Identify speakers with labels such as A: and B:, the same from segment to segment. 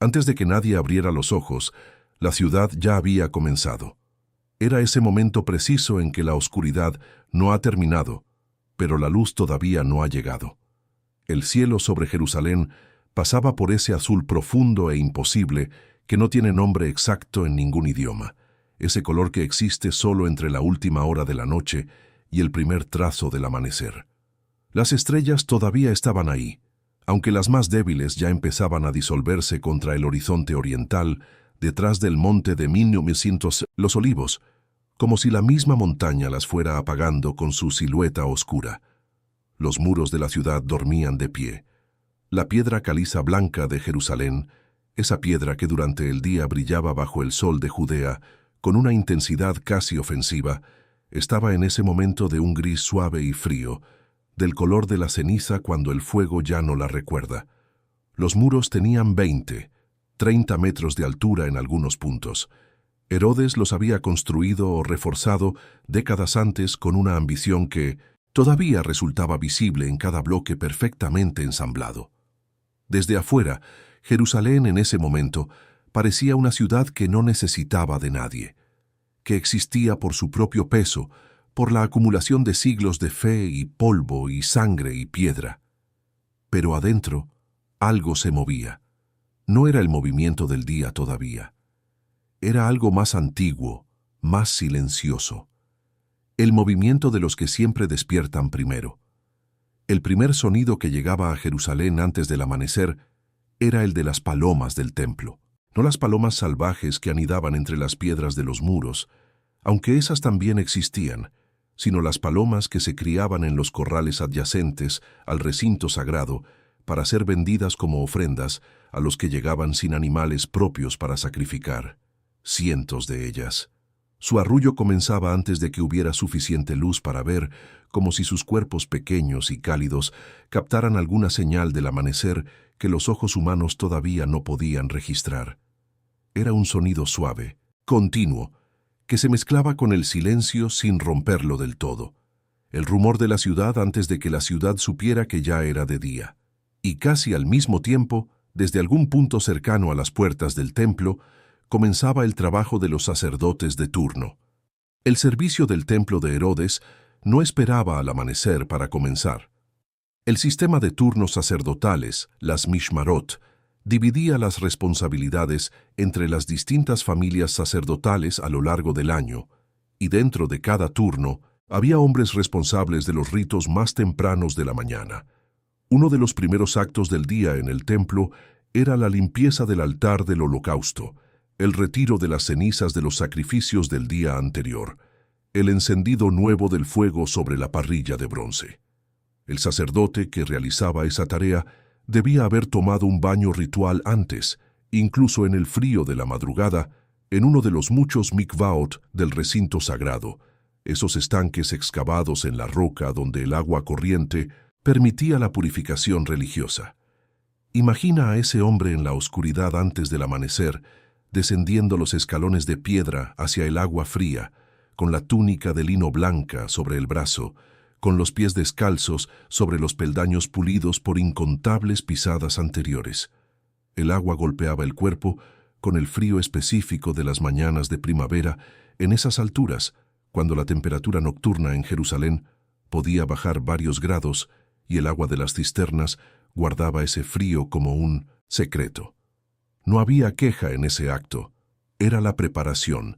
A: Antes de que nadie abriera los ojos, la ciudad ya había comenzado. Era ese momento preciso en que la oscuridad no ha terminado, pero la luz todavía no ha llegado. El cielo sobre Jerusalén pasaba por ese azul profundo e imposible que no tiene nombre exacto en ningún idioma, ese color que existe solo entre la última hora de la noche y el primer trazo del amanecer. Las estrellas todavía estaban ahí, aunque las más débiles ya empezaban a disolverse contra el horizonte oriental, detrás del monte de 1900, los Olivos, como si la misma montaña las fuera apagando con su silueta oscura. Los muros de la ciudad dormían de pie. La piedra caliza blanca de Jerusalén, esa piedra que durante el día brillaba bajo el sol de Judea con una intensidad casi ofensiva, estaba en ese momento de un gris suave y frío, del color de la ceniza cuando el fuego ya no la recuerda. Los muros tenían 30 metros de altura en algunos puntos. Herodes los había construido o reforzado décadas antes con una ambición que todavía resultaba visible en cada bloque perfectamente ensamblado. Desde afuera, Jerusalén en ese momento parecía una ciudad que no necesitaba de nadie, que existía por su propio peso, por la acumulación de siglos de fe y polvo y sangre y piedra. Pero adentro, algo se movía. No era el movimiento del día todavía. Era algo más antiguo, más silencioso. El movimiento de los que siempre despiertan primero. El primer sonido que llegaba a Jerusalén antes del amanecer era el de las palomas del templo. No las palomas salvajes que anidaban entre las piedras de los muros, aunque esas también existían, sino las palomas que se criaban en los corrales adyacentes al recinto sagrado para ser vendidas como ofrendas a los que llegaban sin animales propios para sacrificar. Cientos de ellas. Su arrullo comenzaba antes de que hubiera suficiente luz para ver, como si sus cuerpos pequeños y cálidos captaran alguna señal del amanecer que los ojos humanos todavía no podían registrar. Era un sonido suave, continuo, que se mezclaba con el silencio sin romperlo del todo. El rumor de la ciudad antes de que la ciudad supiera que ya era de día. Y casi al mismo tiempo, desde algún punto cercano a las puertas del templo, comenzaba el trabajo de los sacerdotes de turno. El servicio del templo de Herodes no esperaba al amanecer para comenzar. El sistema de turnos sacerdotales, las mishmarot, dividía las responsabilidades entre las distintas familias sacerdotales a lo largo del año, y dentro de cada turno había hombres responsables de los ritos más tempranos de la mañana. Uno de los primeros actos del día en el templo era la limpieza del altar del holocausto, el retiro de las cenizas de los sacrificios del día anterior, el encendido nuevo del fuego sobre la parrilla de bronce. El sacerdote que realizaba esa tarea debía haber tomado un baño ritual antes, incluso en el frío de la madrugada, en uno de los muchos mikvaot del recinto sagrado, esos estanques excavados en la roca donde el agua corriente permitía la purificación religiosa. Imagina a ese hombre en la oscuridad antes del amanecer, descendiendo los escalones de piedra hacia el agua fría, con la túnica de lino blanca sobre el brazo, con los pies descalzos sobre los peldaños pulidos por incontables pisadas anteriores. El agua golpeaba el cuerpo con el frío específico de las mañanas de primavera en esas alturas, cuando la temperatura nocturna en Jerusalén podía bajar varios grados y el agua de las cisternas guardaba ese frío como un secreto. No había queja en ese acto. Era la preparación.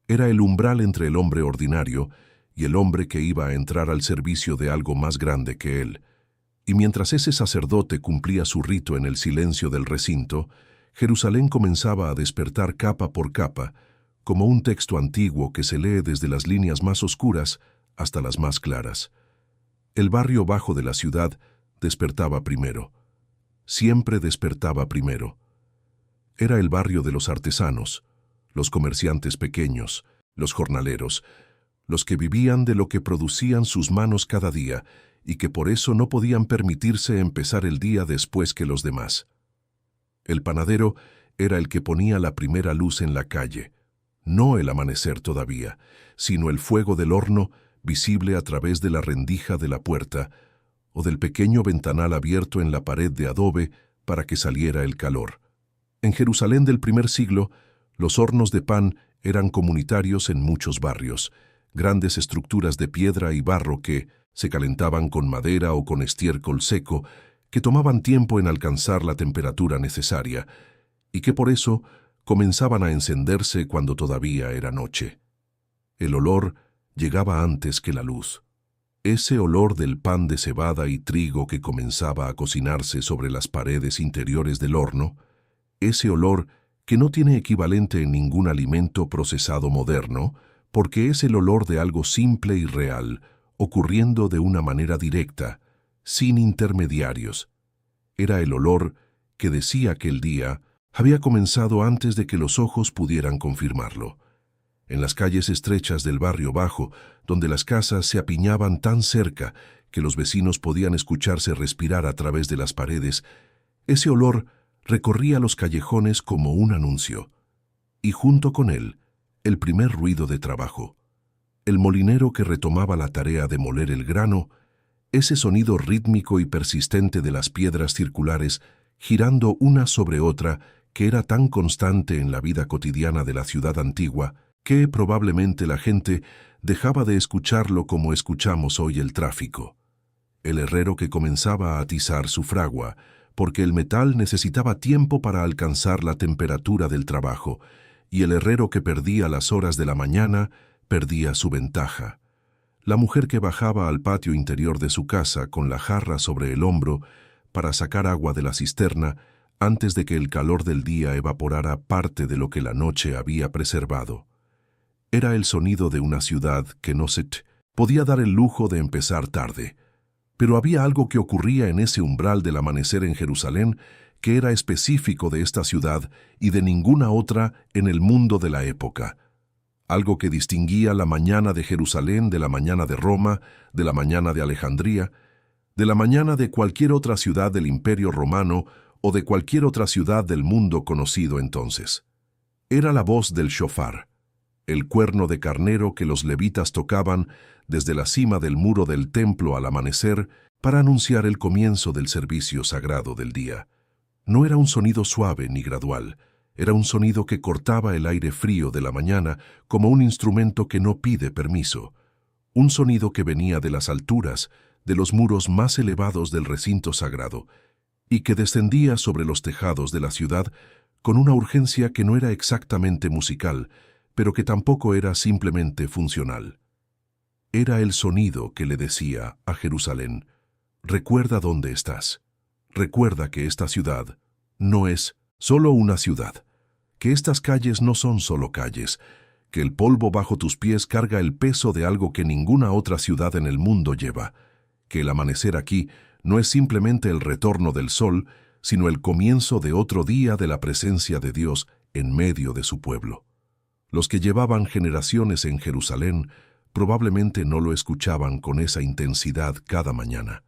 A: Era el umbral entre el hombre ordinario y el hombre que iba a entrar al servicio de algo más grande que él. Y mientras ese sacerdote cumplía su rito en el silencio del recinto, Jerusalén comenzaba a despertar capa por capa, como un texto antiguo que se lee desde las líneas más oscuras hasta las más claras. El barrio bajo de la ciudad despertaba primero. Siempre despertaba primero. Era el barrio de los artesanos, los comerciantes pequeños, los jornaleros, los que vivían de lo que producían sus manos cada día y que por eso no podían permitirse empezar el día después que los demás. El panadero era el que ponía la primera luz en la calle, no el amanecer todavía, sino el fuego del horno visible a través de la rendija de la puerta o del pequeño ventanal abierto en la pared de adobe para que saliera el calor. En Jerusalén del primer siglo, los hornos de pan eran comunitarios en muchos barrios, grandes estructuras de piedra y barro que se calentaban con madera o con estiércol seco, que tomaban tiempo en alcanzar la temperatura necesaria, y que por eso comenzaban a encenderse cuando todavía era noche. El olor llegaba antes que la luz. Ese olor del pan de cebada y trigo que comenzaba a cocinarse sobre las paredes interiores del horno, ese olor que no tiene equivalente en ningún alimento procesado moderno, porque es el olor de algo simple y real, ocurriendo de una manera directa, sin intermediarios. Era el olor que decía que el día había comenzado antes de que los ojos pudieran confirmarlo. En las calles estrechas del barrio bajo, donde las casas se apiñaban tan cerca que los vecinos podían escucharse respirar a través de las paredes, ese olor recorría los callejones como un anuncio, y junto con él, el primer ruido de trabajo. El molinero que retomaba la tarea de moler el grano, ese sonido rítmico y persistente de las piedras circulares girando una sobre otra que era tan constante en la vida cotidiana de la ciudad antigua que probablemente la gente dejaba de escucharlo como escuchamos hoy el tráfico. El herrero que comenzaba a atizar su fragua, porque el metal necesitaba tiempo para alcanzar la temperatura del trabajo, y el herrero que perdía las horas de la mañana perdía su ventaja. La mujer que bajaba al patio interior de su casa con la jarra sobre el hombro para sacar agua de la cisterna antes de que el calor del día evaporara parte de lo que la noche había preservado. Era el sonido de una ciudad que no se podía dar el lujo de empezar tarde. Pero había algo que ocurría en ese umbral del amanecer en Jerusalén que era específico de esta ciudad y de ninguna otra en el mundo de la época. Algo que distinguía la mañana de Jerusalén de la mañana de Roma, de la mañana de Alejandría, de la mañana de cualquier otra ciudad del Imperio Romano o de cualquier otra ciudad del mundo conocido entonces. Era la voz del shofar, el cuerno de carnero que los levitas tocaban desde la cima del muro del templo al amanecer para anunciar el comienzo del servicio sagrado del día. No era un sonido suave ni gradual, era un sonido que cortaba el aire frío de la mañana como un instrumento que no pide permiso, un sonido que venía de las alturas, de los muros más elevados del recinto sagrado, y que descendía sobre los tejados de la ciudad con una urgencia que no era exactamente musical, pero que tampoco era simplemente funcional. Era el sonido que le decía a Jerusalén: recuerda dónde estás. Recuerda que esta ciudad no es solo una ciudad, que estas calles no son solo calles, que el polvo bajo tus pies carga el peso de algo que ninguna otra ciudad en el mundo lleva, que el amanecer aquí no es simplemente el retorno del sol, sino el comienzo de otro día de la presencia de Dios en medio de su pueblo. Los que llevaban generaciones en Jerusalén probablemente no lo escuchaban con esa intensidad cada mañana.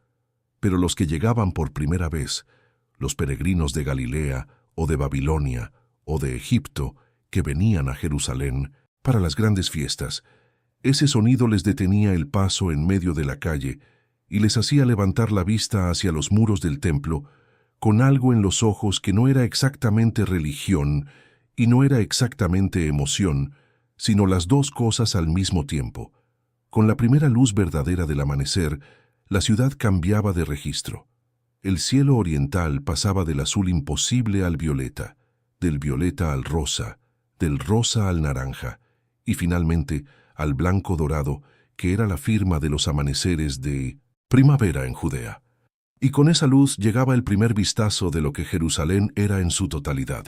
A: Pero los que llegaban por primera vez, los peregrinos de Galilea o de Babilonia o de Egipto que venían a Jerusalén para las grandes fiestas, ese sonido les detenía el paso en medio de la calle y les hacía levantar la vista hacia los muros del templo con algo en los ojos que no era exactamente religión y no era exactamente emoción, sino las dos cosas al mismo tiempo. Con la primera luz verdadera del amanecer, la ciudad cambiaba de registro. El cielo oriental pasaba del azul imposible al violeta, del violeta al rosa, del rosa al naranja, y finalmente al blanco dorado, que era la firma de los amaneceres de primavera en Judea. Y con esa luz llegaba el primer vistazo de lo que Jerusalén era en su totalidad.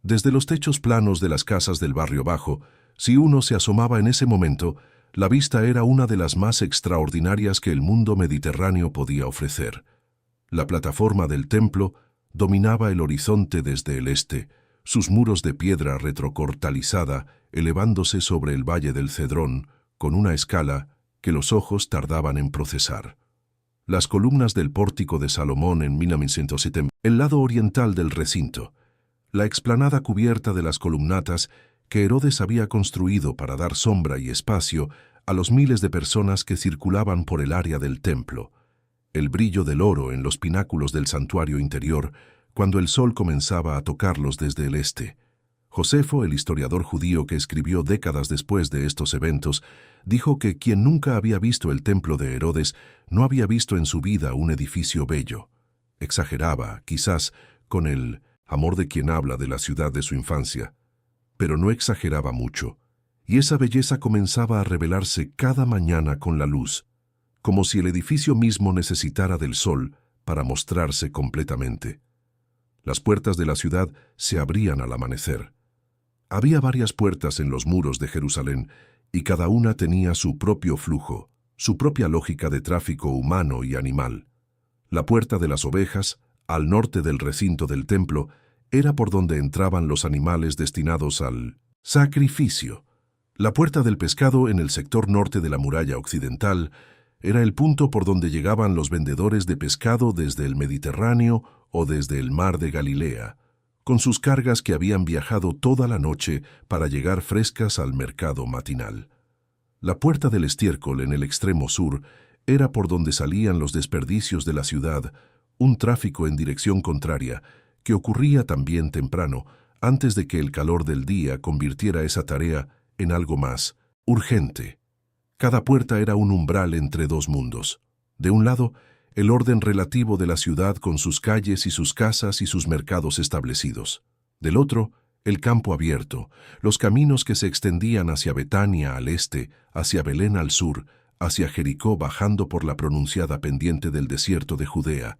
A: Desde los techos planos de las casas del barrio bajo, si uno se asomaba en ese momento, la vista era una de las más extraordinarias que el mundo mediterráneo podía ofrecer. La plataforma del templo dominaba el horizonte desde el este, sus muros de piedra retrocortalizada elevándose sobre el valle del Cedrón, con una escala que los ojos tardaban en procesar. Las columnas del pórtico de Salomón en 1907, el lado oriental del recinto, la explanada cubierta de las columnatas que Herodes había construido para dar sombra y espacio a los miles de personas que circulaban por el área del templo, el brillo del oro en los pináculos del santuario interior, cuando el sol comenzaba a tocarlos desde el este. Josefo, el historiador judío que escribió décadas después de estos eventos, dijo que quien nunca había visto el templo de Herodes no había visto en su vida un edificio bello. Exageraba, quizás, con el amor de quien habla de la ciudad de su infancia, pero no exageraba mucho, y esa belleza comenzaba a revelarse cada mañana con la luz, como si el edificio mismo necesitara del sol para mostrarse completamente. Las puertas de la ciudad se abrían al amanecer. Había varias puertas en los muros de Jerusalén, y cada una tenía su propio flujo, su propia lógica de tráfico humano y animal. La puerta de las ovejas, al norte del recinto del templo, era por donde entraban los animales destinados al sacrificio. La puerta del pescado en el sector norte de la muralla occidental era el punto por donde llegaban los vendedores de pescado desde el Mediterráneo o desde el mar de Galilea, con sus cargas que habían viajado toda la noche para llegar frescas al mercado matinal. La puerta del estiércol en el extremo sur era por donde salían los desperdicios de la ciudad, un tráfico en dirección contraria, que ocurría también temprano, antes de que el calor del día convirtiera esa tarea en algo más urgente. Cada puerta era un umbral entre dos mundos. De un lado, el orden relativo de la ciudad con sus calles y sus casas y sus mercados establecidos. Del otro, el campo abierto, los caminos que se extendían hacia Betania al este, hacia Belén al sur, hacia Jericó bajando por la pronunciada pendiente del desierto de Judea,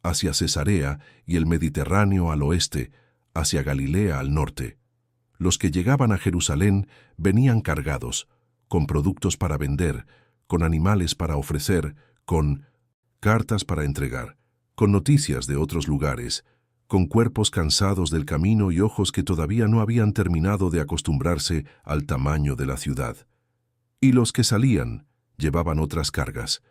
A: hacia Cesarea y el Mediterráneo al oeste, hacia Galilea al norte. Los que llegaban a Jerusalén venían cargados, con productos para vender, con animales para ofrecer, con cartas para entregar, con noticias de otros lugares, con cuerpos cansados del camino y ojos que todavía no habían terminado de acostumbrarse al tamaño de la ciudad. Y los que salían llevaban otras cargas: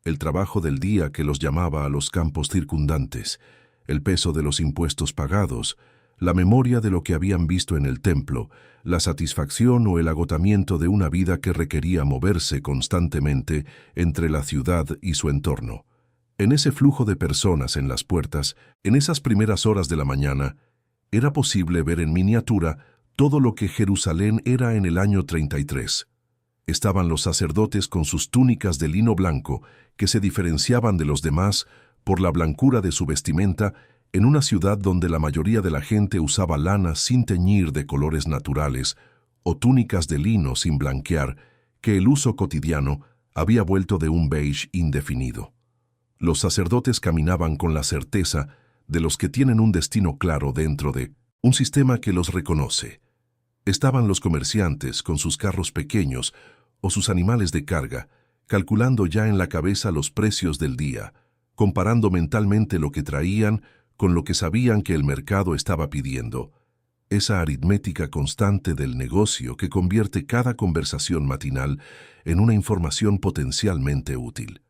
A: el trabajo del día que los llamaba a los campos circundantes, el peso de los impuestos pagados, la memoria de lo que habían visto en el templo, la satisfacción o el agotamiento de una vida que requería moverse constantemente entre la ciudad y su entorno. En ese flujo de personas en las puertas, en esas primeras horas de la mañana, era posible ver en miniatura todo lo que Jerusalén era en el año 33. Estaban los sacerdotes con sus túnicas de lino blanco, que se diferenciaban de los demás por la blancura de su vestimenta, en una ciudad donde la mayoría de la gente usaba lana sin teñir de colores naturales o túnicas de lino sin blanquear, que el uso cotidiano había vuelto de un beige indefinido. Los sacerdotes caminaban con la certeza de los que tienen un destino claro dentro de un sistema que los reconoce. Estaban los comerciantes con sus carros pequeños o sus animales de carga, calculando ya en la cabeza los precios del día, comparando mentalmente lo que traían con lo que sabían que el mercado estaba pidiendo, esa aritmética constante del negocio que convierte cada conversación matinal en una información potencialmente útil.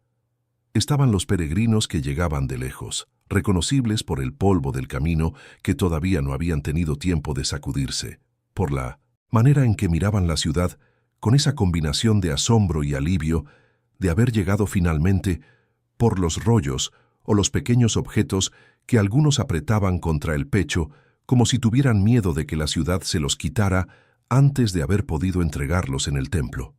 A: Estaban los peregrinos que llegaban de lejos, reconocibles por el polvo del camino que todavía no habían tenido tiempo de sacudirse, por la manera en que miraban la ciudad, con esa combinación de asombro y alivio de haber llegado finalmente, por los rollos o los pequeños objetos que algunos apretaban contra el pecho como si tuvieran miedo de que la ciudad se los quitara antes de haber podido entregarlos en el templo.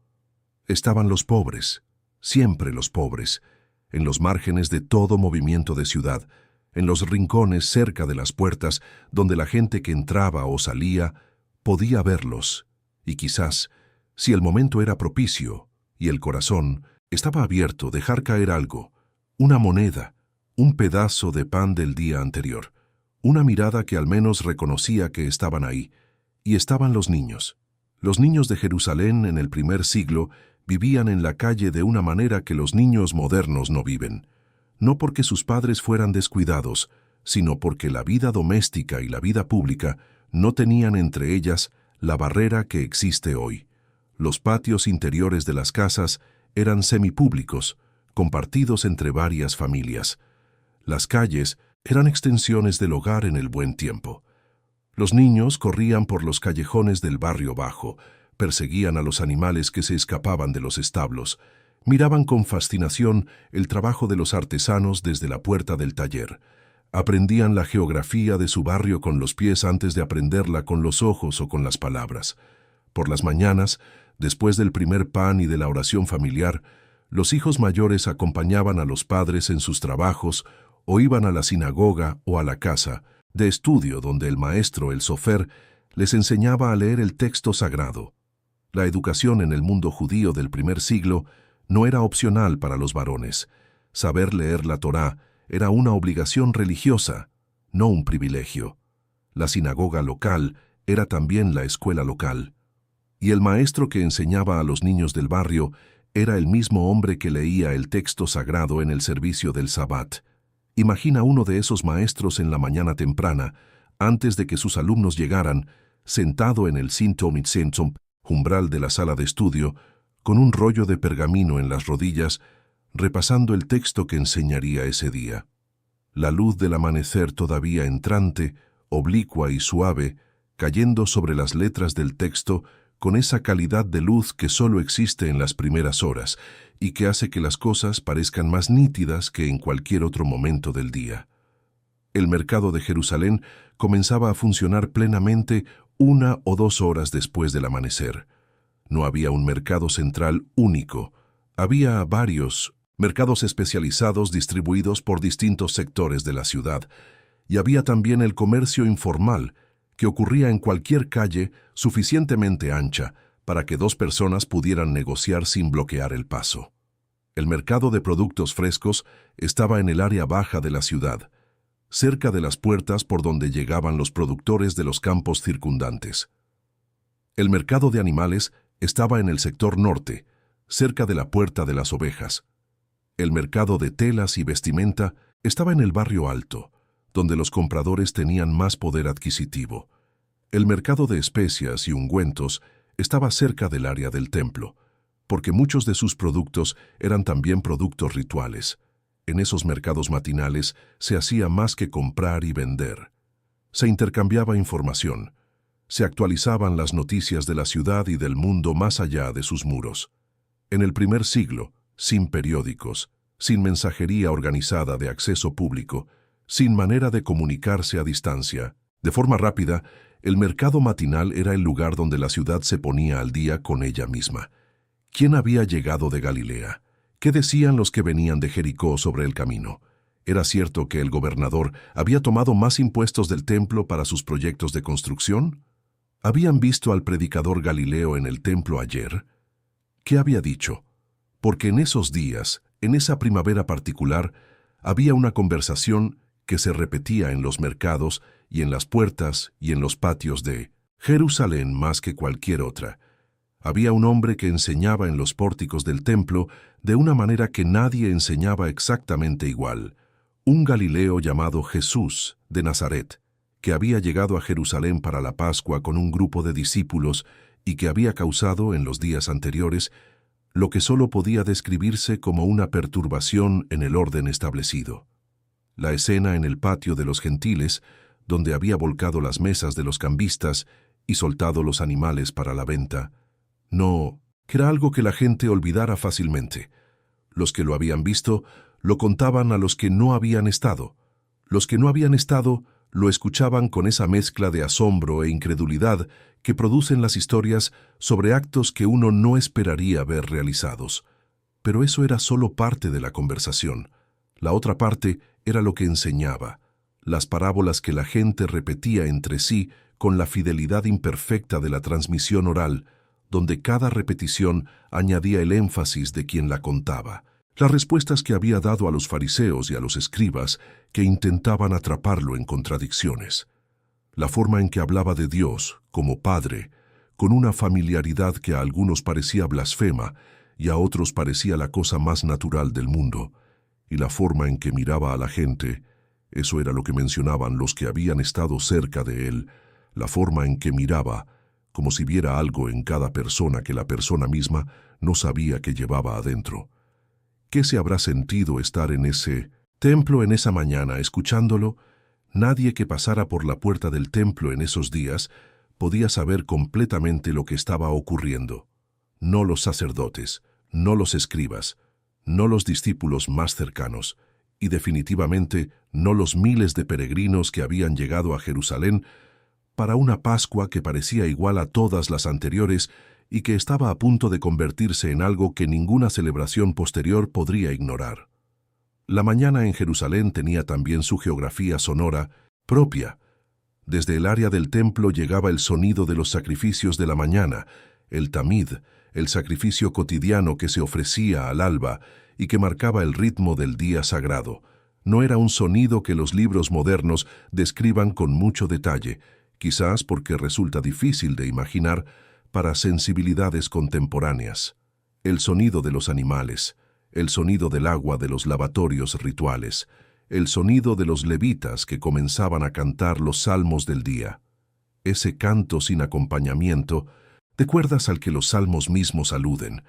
A: Estaban los pobres, siempre los pobres, en los márgenes de todo movimiento de ciudad, en los rincones cerca de las puertas donde la gente que entraba o salía podía verlos, y quizás, si el momento era propicio y el corazón estaba abierto, dejar caer algo, una moneda, un pedazo de pan del día anterior, una mirada que al menos reconocía que estaban ahí. Y estaban los niños. Los niños de Jerusalén en el primer siglo vivían en la calle de una manera que los niños modernos no viven, no porque sus padres fueran descuidados, sino porque la vida doméstica y la vida pública no tenían entre ellas la barrera que existe hoy. Los patios interiores de las casas eran semipúblicos, compartidos entre varias familias. Las calles eran extensiones del hogar en el buen tiempo. Los niños corrían por los callejones del barrio bajo, perseguían a los animales que se escapaban de los establos, miraban con fascinación el trabajo de los artesanos desde la puerta del taller, Aprendían la geografía de su barrio con los pies antes de aprenderla con los ojos o con las palabras. Por las mañanas, después del primer pan y de la oración familiar, los hijos mayores acompañaban a los padres en sus trabajos o iban a la sinagoga o a la casa de estudio donde el maestro, el sofer, les enseñaba a leer el texto sagrado. La educación en el mundo judío del primer siglo no era opcional para los varones. Saber leer la Torá era una obligación religiosa, no un privilegio. La sinagoga local era también la escuela local. Y el maestro que enseñaba a los niños del barrio era el mismo hombre que leía el texto sagrado en el servicio del Sabbat. Imagina uno de esos maestros en la mañana temprana, antes de que sus alumnos llegaran, sentado en el Sintom Itzentom, umbral de la sala de estudio, con un rollo de pergamino en las rodillas, repasando el texto que enseñaría ese día. La luz del amanecer todavía entrante, oblicua y suave, cayendo sobre las letras del texto con esa calidad de luz que solo existe en las primeras horas y que hace que las cosas parezcan más nítidas que en cualquier otro momento del día. El mercado de Jerusalén comenzaba a funcionar plenamente 1 o 2 horas después del amanecer. No había un mercado central único, había varios mercados especializados distribuidos por distintos sectores de la ciudad, y había también el comercio informal, que ocurría en cualquier calle suficientemente ancha para que 2 personas pudieran negociar sin bloquear el paso. El mercado de productos frescos estaba en el área baja de la ciudad, cerca de las puertas por donde llegaban los productores de los campos circundantes. El mercado de animales estaba en el sector norte, cerca de la puerta de las ovejas. El mercado de telas y vestimenta estaba en el barrio alto, donde los compradores tenían más poder adquisitivo. El mercado de especias y ungüentos estaba cerca del área del templo, porque muchos de sus productos eran también productos rituales. En esos mercados matinales se hacía más que comprar y vender. Se intercambiaba información. Se actualizaban las noticias de la ciudad y del mundo más allá de sus muros. En el primer siglo, sin periódicos, sin mensajería organizada de acceso público, sin manera de comunicarse a distancia, de forma rápida, el mercado matinal era el lugar donde la ciudad se ponía al día con ella misma. ¿Quién había llegado de Galilea? ¿Qué decían los que venían de Jericó sobre el camino? ¿Era cierto que el gobernador había tomado más impuestos del templo para sus proyectos de construcción? ¿Habían visto al predicador Galileo en el templo ayer? ¿Qué había dicho? Porque en esos días, en esa primavera particular, había una conversación que se repetía en los mercados y en las puertas y en los patios de Jerusalén más que cualquier otra. Había un hombre que enseñaba en los pórticos del templo de una manera que nadie enseñaba exactamente igual, un Galileo llamado Jesús de Nazaret, que había llegado a Jerusalén para la Pascua con un grupo de discípulos y que había causado en los días anteriores lo que solo podía describirse como una perturbación en el orden establecido. La escena en el patio de los gentiles, donde había volcado las mesas de los cambistas y soltado los animales para la venta, no era algo que la gente olvidara fácilmente. Los que lo habían visto lo contaban a los que no habían estado. Los que no habían estado lo escuchaban con esa mezcla de asombro e incredulidad que producen las historias sobre actos que uno no esperaría ver realizados. Pero eso era solo parte de la conversación. La otra parte era lo que enseñaba, las parábolas que la gente repetía entre sí con la fidelidad imperfecta de la transmisión oral, donde cada repetición añadía el énfasis de quien la contaba. Las respuestas que había dado a los fariseos y a los escribas que intentaban atraparlo en contradicciones. La forma en que hablaba de Dios, como Padre, con una familiaridad que a algunos parecía blasfema y a otros parecía la cosa más natural del mundo. Y la forma en que miraba a la gente, eso era lo que mencionaban los que habían estado cerca de él, la forma en que miraba, como si viera algo en cada persona que la persona misma no sabía que llevaba adentro. ¿Qué se habrá sentido estar en ese templo en esa mañana escuchándolo? Nadie que pasara por la puerta del templo en esos días podía saber completamente lo que estaba ocurriendo. No los sacerdotes, no los escribas, no los discípulos más cercanos, y definitivamente no los miles de peregrinos que habían llegado a Jerusalén para una Pascua que parecía igual a todas las anteriores y que estaba a punto de convertirse en algo que ninguna celebración posterior podría ignorar. La mañana en Jerusalén tenía también su geografía sonora propia. Desde el área del templo llegaba el sonido de los sacrificios de la mañana, el tamid, el sacrificio cotidiano que se ofrecía al alba y que marcaba el ritmo del día sagrado. No era un sonido que los libros modernos describan con mucho detalle, quizás porque resulta difícil de imaginar para sensibilidades contemporáneas. El sonido de los animales, el sonido del agua de los lavatorios rituales, el sonido de los levitas que comenzaban a cantar los salmos del día. Ese canto sin acompañamiento, de cuerdas al que los salmos mismos aluden,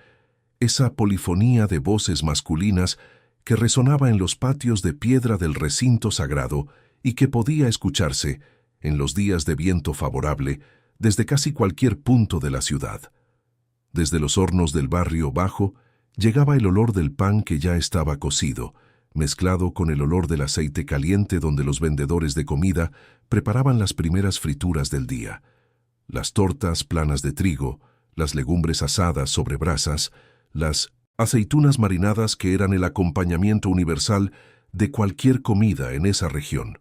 A: esa polifonía de voces masculinas que resonaba en los patios de piedra del recinto sagrado y que podía escucharse, en los días de viento favorable, desde casi cualquier punto de la ciudad. Desde los hornos del barrio bajo llegaba el olor del pan que ya estaba cocido, mezclado con el olor del aceite caliente donde los vendedores de comida preparaban las primeras frituras del día. Las tortas planas de trigo, las legumbres asadas sobre brasas, las aceitunas marinadas que eran el acompañamiento universal de cualquier comida en esa región.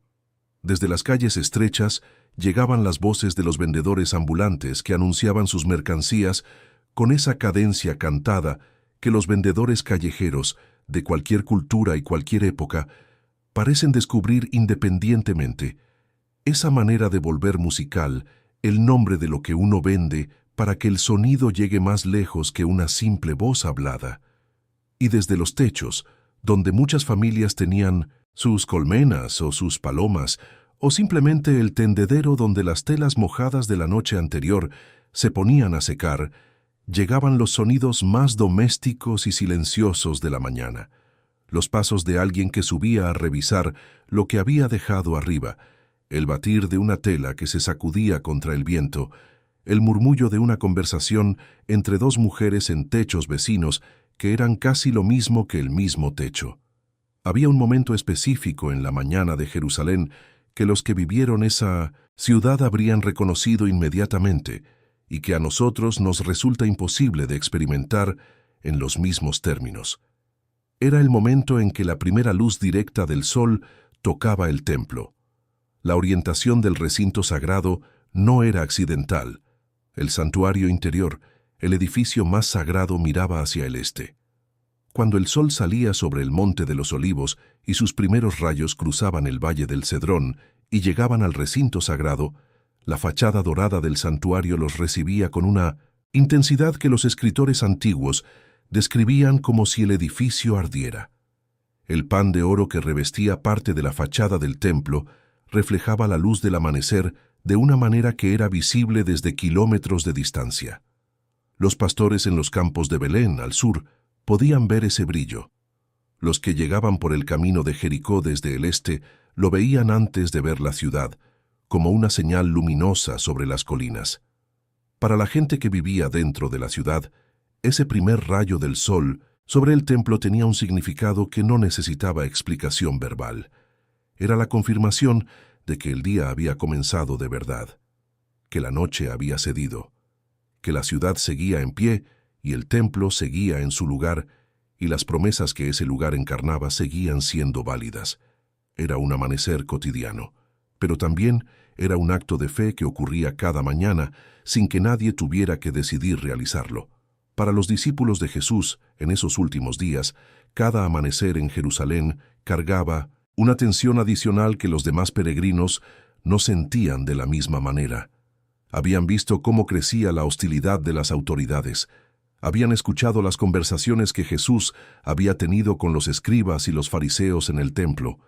A: Desde las calles estrechas llegaban las voces de los vendedores ambulantes que anunciaban sus mercancías con esa cadencia cantada que los vendedores callejeros de cualquier cultura y cualquier época parecen descubrir independientemente, esa manera de volver musical el nombre de lo que uno vende para que el sonido llegue más lejos que una simple voz hablada. Y desde los techos, donde muchas familias tenían sus colmenas o sus palomas, o simplemente el tendedero donde las telas mojadas de la noche anterior se ponían a secar, llegaban los sonidos más domésticos y silenciosos de la mañana. Los pasos de alguien que subía a revisar lo que había dejado arriba, el batir de una tela que se sacudía contra el viento, el murmullo de una conversación entre dos mujeres en techos vecinos que eran casi lo mismo que el mismo techo. Había un momento específico en la mañana de Jerusalén que los que vivieron esa ciudad habrían reconocido inmediatamente y que a nosotros nos resulta imposible de experimentar en los mismos términos. Era el momento en que la primera luz directa del sol tocaba el templo. La orientación del recinto sagrado no era accidental. El santuario interior, el edificio más sagrado, miraba hacia el este. Cuando el sol salía sobre el Monte de los Olivos y sus primeros rayos cruzaban el Valle del Cedrón y llegaban al recinto sagrado, la fachada dorada del santuario los recibía con una intensidad que los escritores antiguos describían como si el edificio ardiera. El pan de oro que revestía parte de la fachada del templo reflejaba la luz del amanecer de una manera que era visible desde kilómetros de distancia. Los pastores en los campos de Belén, al sur, podían ver ese brillo. Los que llegaban por el camino de Jericó desde el este lo veían antes de ver la ciudad, como una señal luminosa sobre las colinas. Para la gente que vivía dentro de la ciudad, ese primer rayo del sol sobre el templo tenía un significado que no necesitaba explicación verbal. Era la confirmación de que el día había comenzado de verdad, que la noche había cedido, que la ciudad seguía en pie y el templo seguía en su lugar, y las promesas que ese lugar encarnaba seguían siendo válidas. Era un amanecer cotidiano, pero también era un acto de fe que ocurría cada mañana sin que nadie tuviera que decidir realizarlo. Para los discípulos de Jesús, en esos últimos días, cada amanecer en Jerusalén cargaba una tensión adicional que los demás peregrinos no sentían de la misma manera. Habían visto cómo crecía la hostilidad de las autoridades. Habían escuchado las conversaciones que Jesús había tenido con los escribas y los fariseos en el templo,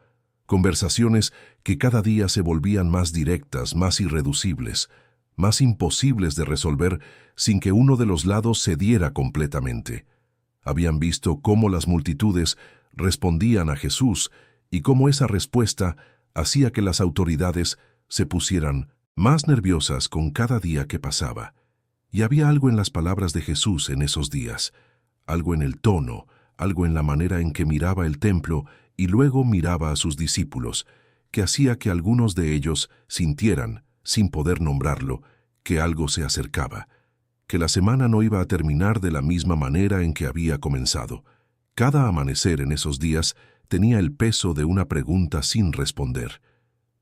A: conversaciones que cada día se volvían más directas, más irreducibles, más imposibles de resolver sin que uno de los lados cediera completamente. Habían visto cómo las multitudes respondían a Jesús y cómo esa respuesta hacía que las autoridades se pusieran más nerviosas con cada día que pasaba. Y había algo en las palabras de Jesús en esos días, algo en el tono, algo en la manera en que miraba el templo y luego miraba a sus discípulos, que hacía que algunos de ellos sintieran, sin poder nombrarlo, que algo se acercaba, que la semana no iba a terminar de la misma manera en que había comenzado. Cada amanecer en esos días tenía el peso de una pregunta sin responder.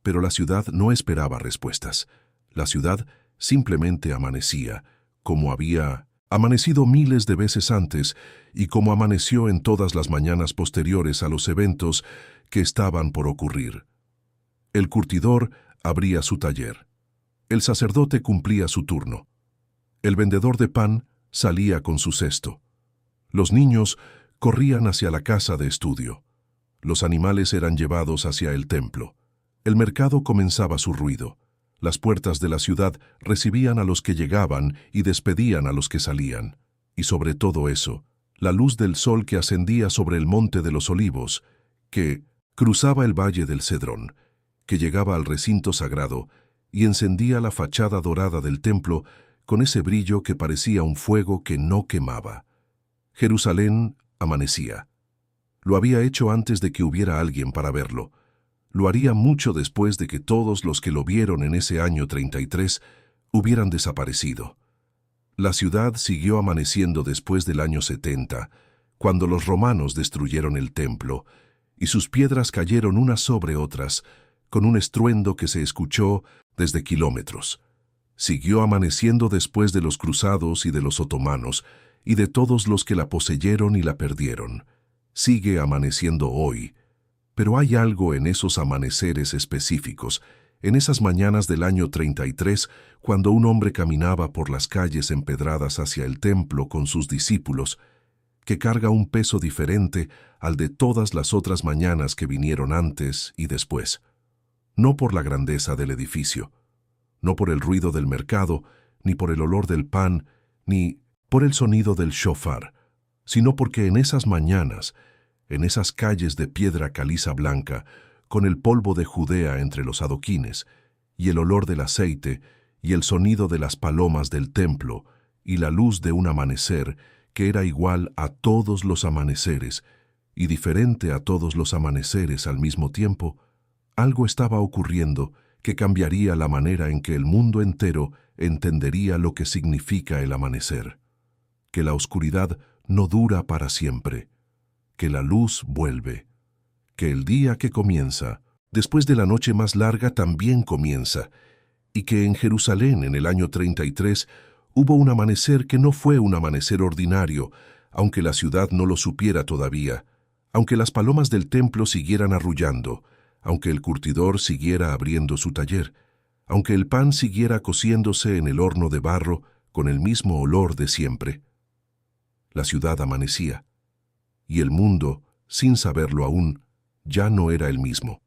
A: Pero la ciudad no esperaba respuestas. La ciudad simplemente amanecía, como había amanecido miles de veces antes y como amaneció en todas las mañanas posteriores a los eventos que estaban por ocurrir. El curtidor abría su taller. El sacerdote cumplía su turno. El vendedor de pan salía con su cesto. Los niños corrían hacia la casa de estudio. Los animales eran llevados hacia el templo. El mercado comenzaba su ruido. Las puertas de la ciudad recibían a los que llegaban y despedían a los que salían. Y sobre todo eso, la luz del sol que ascendía sobre el monte de los olivos, que cruzaba el valle del Cedrón, que llegaba al recinto sagrado y encendía la fachada dorada del templo con ese brillo que parecía un fuego que no quemaba. Jerusalén amanecía. Lo había hecho antes de que hubiera alguien para verlo. Lo haría mucho después de que todos los que lo vieron en ese año 33 hubieran desaparecido. La ciudad siguió amaneciendo después del año 70, cuando los romanos destruyeron el templo, y sus piedras cayeron unas sobre otras, con un estruendo que se escuchó desde kilómetros. Siguió amaneciendo después de los cruzados y de los otomanos, y de todos los que la poseyeron y la perdieron. Sigue amaneciendo hoy. Pero hay algo en esos amaneceres específicos, en esas mañanas del año 33, cuando un hombre caminaba por las calles empedradas hacia el templo con sus discípulos, que carga un peso diferente al de todas las otras mañanas que vinieron antes y después. No por la grandeza del edificio, no por el ruido del mercado, ni por el olor del pan, ni por el sonido del shofar, sino porque en esas mañanas, en esas calles de piedra caliza blanca, con el polvo de Judea entre los adoquines, y el olor del aceite, y el sonido de las palomas del templo, y la luz de un amanecer que era igual a todos los amaneceres, y diferente a todos los amaneceres al mismo tiempo, algo estaba ocurriendo que cambiaría la manera en que el mundo entero entendería lo que significa el amanecer. Que la oscuridad no dura para siempre, que la luz vuelve, que el día que comienza, después de la noche más larga, también comienza, y que en Jerusalén en el año 33 hubo un amanecer que no fue un amanecer ordinario, aunque la ciudad no lo supiera todavía, aunque las palomas del templo siguieran arrullando, aunque el curtidor siguiera abriendo su taller, aunque el pan siguiera cociéndose en el horno de barro con el mismo olor de siempre. La ciudad amanecía, y el mundo, sin saberlo aún, ya no era el mismo.